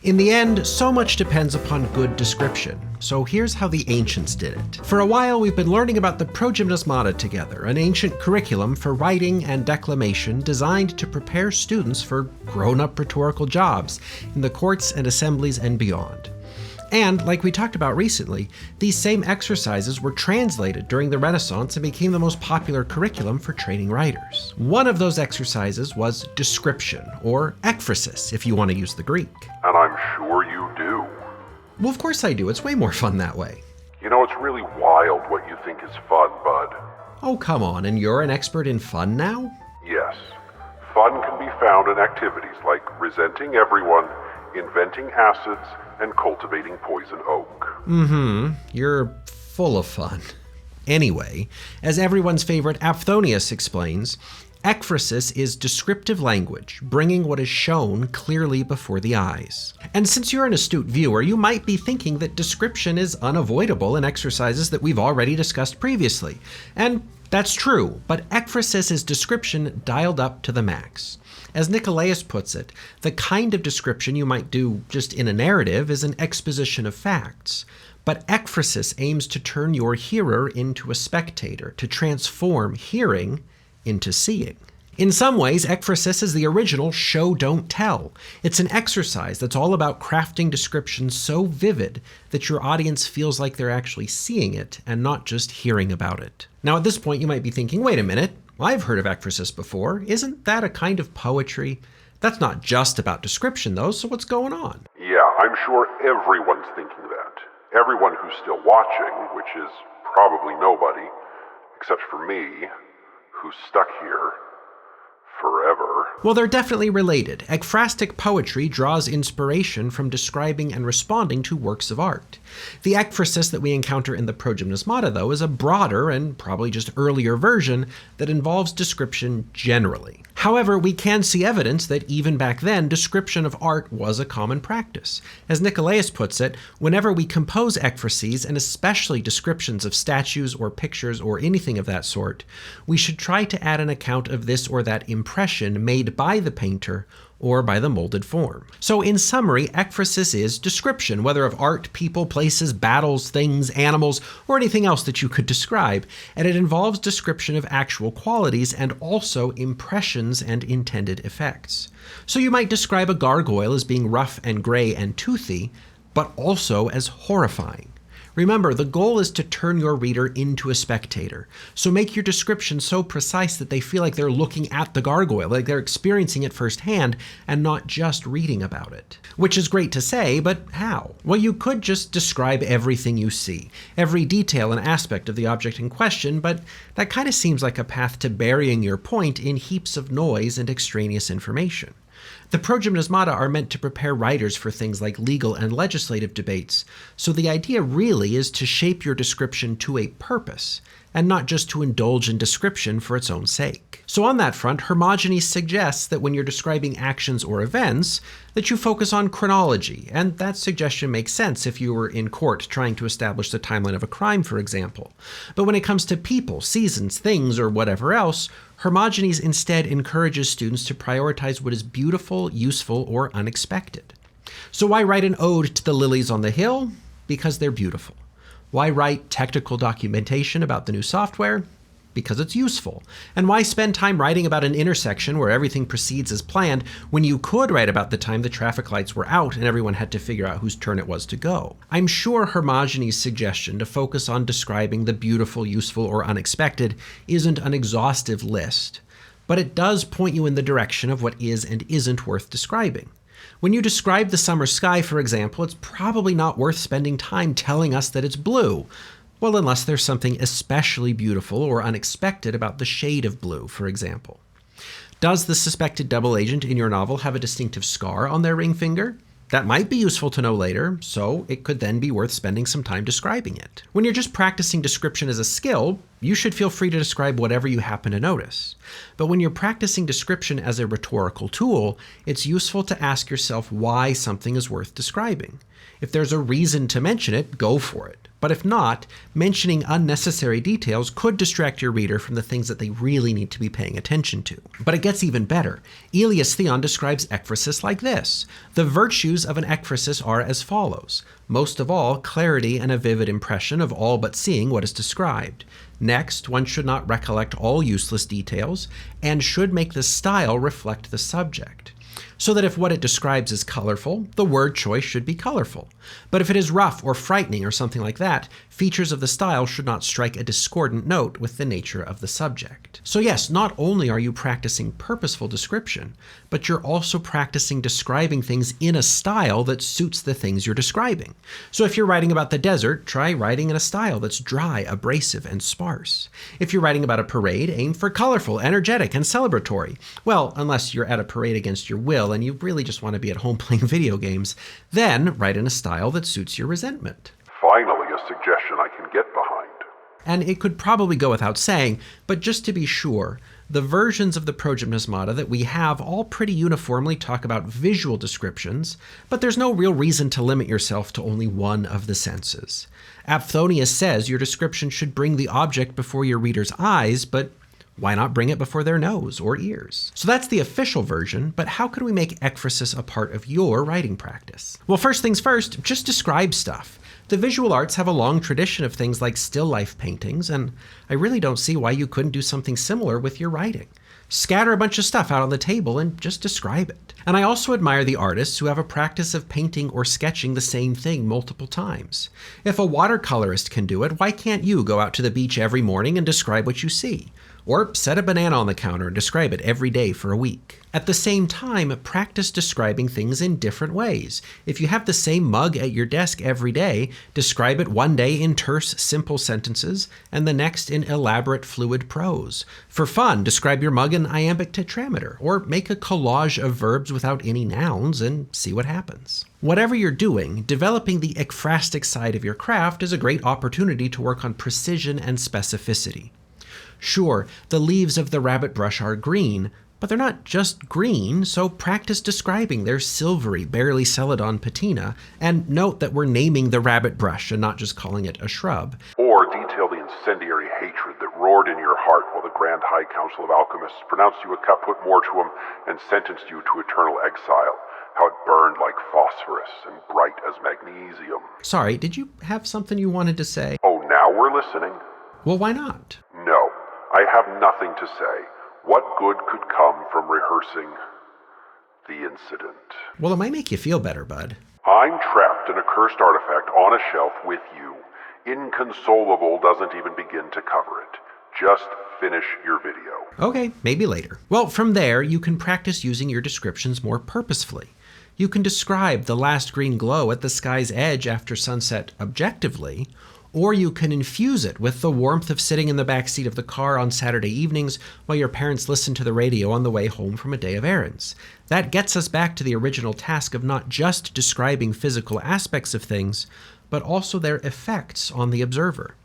In the end, so much depends upon good description. So here's how the ancients did it. For a while, we've been learning about the progymnasmata together, an ancient curriculum for writing and declamation designed to prepare students for grown-up rhetorical jobs in the courts and assemblies and beyond. And, like we talked about recently, these same exercises were translated during the Renaissance and became the most popular curriculum for training writers. One of those exercises was description, or ecphrasis, if you want to use the Greek. And I'm sure you do. Well, of course I do. It's way more fun that way. You know, it's really wild what you think is fun, bud. Oh, come on, and you're an expert in fun now? Yes. Fun can be found in activities like resenting everyone, inventing acids, and cultivating poison oak. You're full of fun. Anyway, as everyone's favorite Aphtonius explains, ecphrasis is descriptive language, bringing what is shown clearly before the eyes. And since you're an astute viewer, you might be thinking that description is unavoidable in exercises that we've already discussed previously. And that's true, but ecphrasis is description dialed up to the max. As Nicolaus puts it, the kind of description you might do just in a narrative is an exposition of facts. But ecphrasis aims to turn your hearer into a spectator, to transform hearing into seeing. In some ways, ecphrasis is the original show don't tell. It's an exercise that's all about crafting descriptions so vivid that your audience feels like they're actually seeing it and not just hearing about it. Now at this point you might be thinking, wait a minute, I've heard of ecphrasis before. Isn't that a kind of poetry? That's not just about description though, so what's going on? Yeah, I'm sure everyone's thinking that. Everyone who's still watching, which is probably nobody, except for me, who's stuck here forever. Well, they're definitely related. Ekphrastic poetry draws inspiration from describing and responding to works of art. The ekphrasis that we encounter in the progymnasmata, though, is a broader and probably just earlier version that involves description generally. However, we can see evidence that even back then, description of art was a common practice. As Nicolaus puts it, whenever we compose ekphrases, and especially descriptions of statues or pictures or anything of that sort, we should try to add an account of this or that impression made by the painter or by the molded form. So in summary, ekphrasis is description, whether of art, people, places, battles, things, animals, or anything else that you could describe, and it involves description of actual qualities and also impressions and intended effects. So you might describe a gargoyle as being rough and gray and toothy, but also as horrifying. Remember, the goal is to turn your reader into a spectator. So make your description so precise that they feel like they're looking at the gargoyle, like they're experiencing it firsthand and not just reading about it. Which is great to say, but how? Well, you could just describe everything you see, every detail and aspect of the object in question, but that kind of seems like a path to burying your point in heaps of noise and extraneous information. The progymnasmata are meant to prepare writers for things like legal and legislative debates, so the idea really is to shape your description to a purpose, and not just to indulge in description for its own sake. So on that front, Hermogenes suggests that when you're describing actions or events, that you focus on chronology, and that suggestion makes sense if you were in court trying to establish the timeline of a crime, for example. But when it comes to people, seasons, things, or whatever else, Hermogenes instead encourages students to prioritize what is beautiful, useful, or unexpected. So why write an ode to the lilies on the hill? Because they're beautiful. Why write technical documentation about the new software? Because it's useful. And why spend time writing about an intersection where everything proceeds as planned when you could write about the time the traffic lights were out and everyone had to figure out whose turn it was to go? I'm sure Hermogenes' suggestion to focus on describing the beautiful, useful, or unexpected isn't an exhaustive list, but it does point you in the direction of what is and isn't worth describing. When you describe the summer sky, for example, it's probably not worth spending time telling us that it's blue. Well, unless there's something especially beautiful or unexpected about the shade of blue, for example. Does the suspected double agent in your novel have a distinctive scar on their ring finger? That might be useful to know later, so it could then be worth spending some time describing it. When you're just practicing description as a skill, you should feel free to describe whatever you happen to notice. But when you're practicing description as a rhetorical tool, it's useful to ask yourself why something is worth describing. If there's a reason to mention it, go for it. But if not, mentioning unnecessary details could distract your reader from the things that they really need to be paying attention to. But it gets even better. Elias Theon describes ecphrasis like this. The virtues of an ecphrasis are as follows. Most of all, clarity and a vivid impression of all but seeing what is described. Next, one should not recollect all useless details, and should make the style reflect the subject. So that if what it describes is colorful, the word choice should be colorful. But if it is rough or frightening or something like that, features of the style should not strike a discordant note with the nature of the subject. So yes, not only are you practicing purposeful description, but you're also practicing describing things in a style that suits the things you're describing. So if you're writing about the desert, try writing in a style that's dry, abrasive, and sparse. If you're writing about a parade, aim for colorful, energetic, and celebratory. Well, unless you're at a parade against your will and you really just want to be at home playing video games, then write in a style that suits your resentment. Finally, a suggestion I can get behind. And it could probably go without saying, but just to be sure, the versions of the Progymnasmata that we have all pretty uniformly talk about visual descriptions, but there's no real reason to limit yourself to only one of the senses. Aphthonius says your description should bring the object before your reader's eyes, but why not bring it before their nose or ears? So that's the official version, but how could we make ecphrasis a part of your writing practice? Well, first things first, just describe stuff. The visual arts have a long tradition of things like still life paintings, and I really don't see why you couldn't do something similar with your writing. Scatter a bunch of stuff out on the table and just describe it. And I also admire the artists who have a practice of painting or sketching the same thing multiple times. If a watercolorist can do it, why can't you go out to the beach every morning and describe what you see? Or set a banana on the counter and describe it every day for a week. At the same time, practice describing things in different ways. If you have the same mug at your desk every day, describe it one day in terse, simple sentences, and the next in elaborate, fluid prose. For fun, describe your mug in iambic tetrameter, or make a collage of verbs without any nouns and see what happens. Whatever you're doing, developing the ekphrastic side of your craft is a great opportunity to work on precision and specificity. Sure, the leaves of the rabbit brush are green, but they're not just green, so practice describing their silvery, barely celadon patina, and note that we're naming the rabbit brush and not just calling it a shrub. Or detail the incendiary hatred that roared in your heart while the Grand High Council of Alchemists pronounced you a caput mortuum and sentenced you to eternal exile. How it burned like phosphorus and bright as magnesium. Sorry, did you have something you wanted to say? Oh, now we're listening? Well, why not? No, I have nothing to say. What good could come from rehearsing the incident? Well, it might make you feel better, bud. I'm trapped in a cursed artifact on a shelf with you. Inconsolable doesn't even begin to cover it. Just finish your video. Okay, maybe later. Well, from there, you can practice using your descriptions more purposefully. You can describe the last green glow at the sky's edge after sunset objectively, or you can infuse it with the warmth of sitting in the back seat of the car on Saturday evenings while your parents listen to the radio on the way home from a day of errands. That gets us back to the original task of not just describing physical aspects of things, but also their effects on the observer.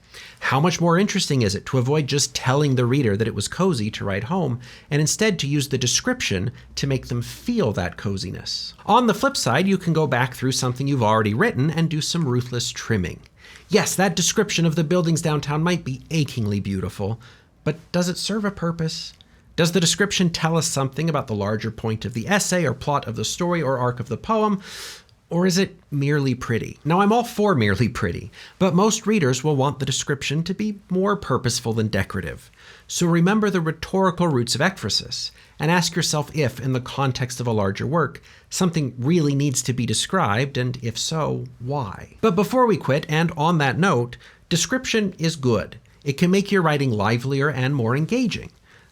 How much more interesting is it to avoid just telling the reader that it was cozy to write home, and instead to use the description to make them feel that coziness? On the flip side, you can go back through something you've already written and do some ruthless trimming. Yes, that description of the buildings downtown might be achingly beautiful, but does it serve a purpose? Does the description tell us something about the larger point of the essay or plot of the story or arc of the poem? Or is it merely pretty? Now, I'm all for merely pretty, but most readers will want the description to be more purposeful than decorative. So remember the rhetorical roots of ekphrasis, and ask yourself if, in the context of a larger work, something really needs to be described, and if so, why. But before we quit, and on that note, description is good. It can make your writing livelier and more engaging,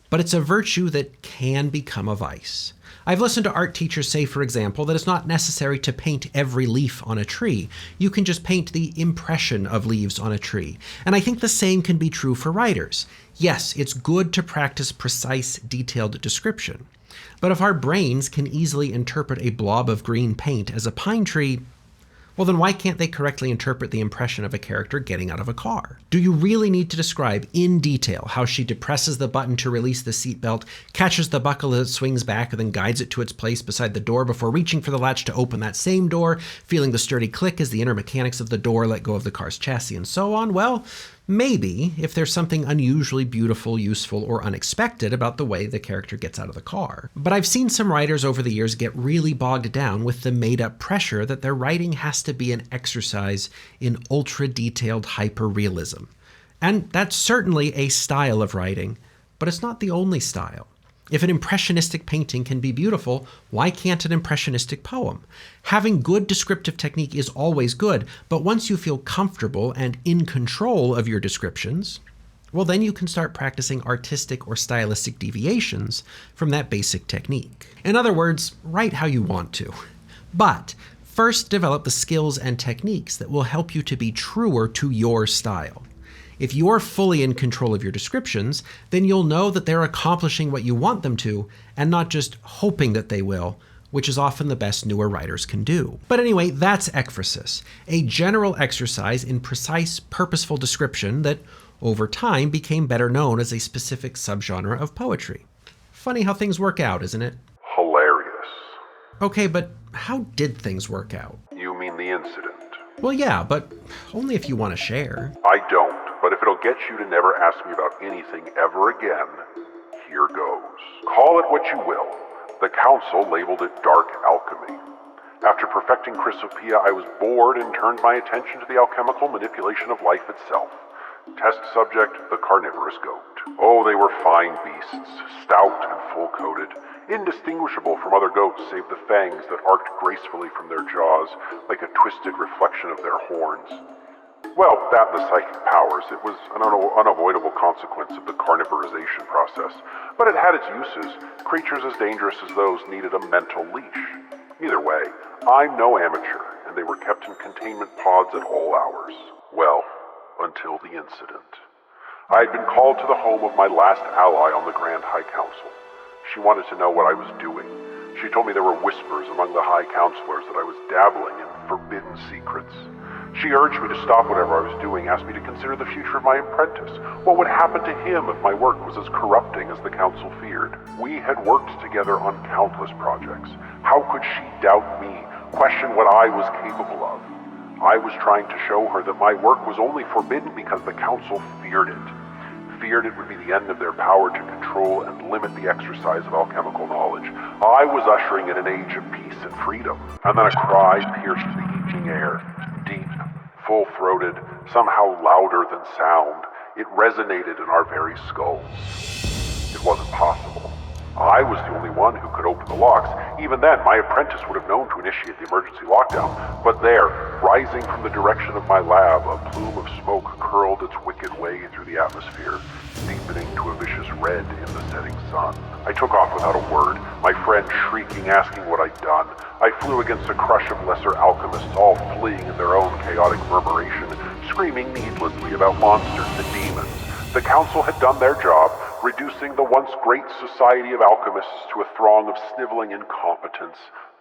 but it's a virtue that can become a vice. I've listened to art teachers say, for example, that it's not necessary to paint every leaf on a tree. You can just paint the impression of leaves on a tree. And I think the same can be true for writers. Yes, it's good to practice precise, detailed description. But if our brains can easily interpret a blob of green paint as a pine tree, Well, then why can't they correctly interpret the impression of a character getting out of a car? Do you really need to describe in detail how she depresses the button to release the seatbelt, catches the buckle as it swings back, and then guides it to its place beside the door before reaching for the latch to open that same door, feeling the sturdy click as the inner mechanics of the door let go of the car's chassis, and so on? Well, maybe if there's something unusually beautiful, useful, or unexpected about the way the character gets out of the car. But I've seen some writers over the years get really bogged down with the made-up pressure that their writing has to be an exercise in ultra-detailed hyper-realism. And that's certainly a style of writing, but it's not the only style. If an impressionistic painting can be beautiful, why can't an impressionistic poem? Having good descriptive technique is always good, but once you feel comfortable and in control of your descriptions, well, then you can start practicing artistic or stylistic deviations from that basic technique. In other words, write how you want to. But first, develop the skills and techniques that will help you to be truer to your style. If you're fully in control of your descriptions, then you'll know that they're accomplishing what you want them to, and not just hoping that they will, which is often the best newer writers can do. But anyway, that's ecphrasis, a general exercise in precise, purposeful description that, over time, became better known as a specific subgenre of poetry. Funny how things work out, isn't it? Hilarious. Okay, but how did things work out? You mean the incident? Well, yeah, but only if you want to share. I don't, but if it'll get you to never ask me about anything ever again, here goes. Call it what you will. The council labeled it dark alchemy. After perfecting Chrysopoeia, I was bored and turned my attention to the alchemical manipulation of life itself. Test subject, the carnivorous goat. Oh, they were fine beasts, stout and full-coated, indistinguishable from other goats save the fangs that arced gracefully from their jaws like a twisted reflection of their horns. Well, that and the psychic powers, it was an unavoidable consequence of the carnivorization process, but it had its uses. Creatures as dangerous as those needed a mental leash. Either way, I'm no amateur, and they were kept in containment pods at all hours. Well, until the incident. I had been called to the home of my last ally on the Grand High Council. She wanted to know what I was doing. She told me there were whispers among the High Counselors that I was dabbling in forbidden secrets. She urged me to stop whatever I was doing, asked me to consider the future of my apprentice. What would happen to him if my work was as corrupting as the council feared? We had worked together on countless projects. How could she doubt me, question what I was capable of? I was trying to show her that my work was only forbidden because the council feared it. Feared it would be the end of their power to control and limit the exercise of alchemical knowledge. I was ushering in an age of peace and freedom. And then a cry pierced the evening air. Deep, full-throated, somehow louder than sound. It resonated in our very skulls. It wasn't possible. I was the only one who could open the locks. Even then, my apprentice would have known to initiate the emergency lockdown. But there, rising from the direction of my lab, a plume of smoke curled its wicked way through the atmosphere, deepening to a vicious red in the setting sun. I took off without a word, my friend shrieking, asking what I'd done. I flew against a crush of lesser alchemists, all fleeing in their own chaotic murmuration, screaming needlessly about monsters and demons. The council had done their job, reducing the once great society of alchemists to a throng of sniveling incompetents,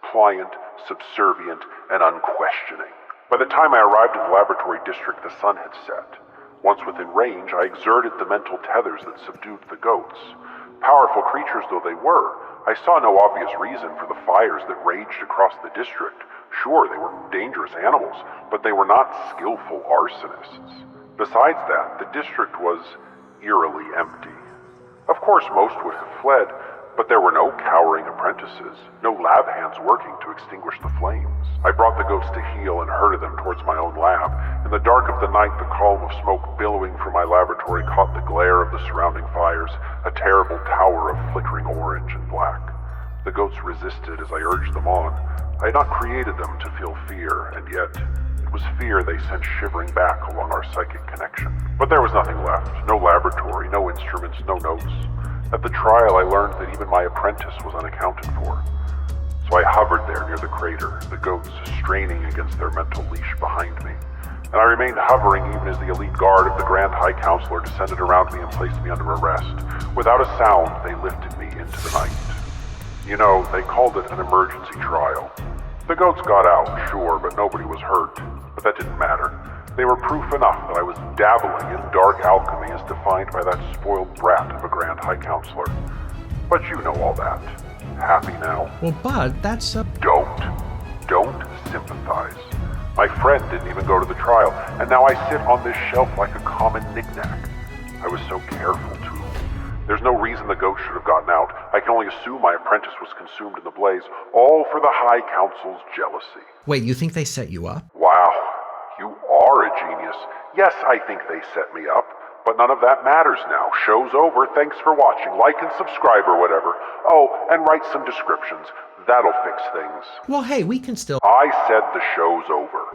pliant, subservient, and unquestioning. By the time I arrived at the laboratory district, the sun had set. Once within range, I exerted the mental tethers that subdued the goats. Powerful creatures though they were, I saw no obvious reason for the fires that raged across the district. Sure, they were dangerous animals, but they were not skillful arsonists. Besides that, the district was eerily empty. Of course, most would have fled, but there were no cowering apprentices, no lab hands working to extinguish the flames. I brought the goats to heel and herded them towards my own lab. In the dark of the night, the column of smoke billowing from my laboratory caught the glare of the surrounding fires, a terrible tower of flickering orange and black. The goats resisted as I urged them on. I had not created them to feel fear, and yet it was fear they sent shivering back along our psychic connection. But there was nothing left. No laboratory, no instruments, no notes. At the trial, I learned that even my apprentice was unaccounted for. So I hovered there near the crater, the goats straining against their mental leash behind me. And I remained hovering even as the elite guard of the Grand High Counselor descended around me and placed me under arrest. Without a sound, they lifted me into the night. You know, they called it an emergency trial. The goats got out, sure, but nobody was hurt. But that didn't matter. They were proof enough that I was dabbling in dark alchemy as defined by that spoiled brat of a Grand High Counselor. But you know all that. Happy now? Well, Bud, that's a... Don't sympathize. My friend didn't even go to the trial, and now I sit on this shelf like a common knickknack. I was so careful, too. There's no reason the goat should have gotten out. I can only assume my apprentice was consumed in the blaze, all for the High Council's jealousy. Wait, you think they set you up? Wow, you are a genius. Yes, I think they set me up, but none of that matters now. Show's over. Thanks for watching. Like and subscribe or whatever. Oh, and write some descriptions. That'll fix things. Well, hey, we can still... I said the show's over.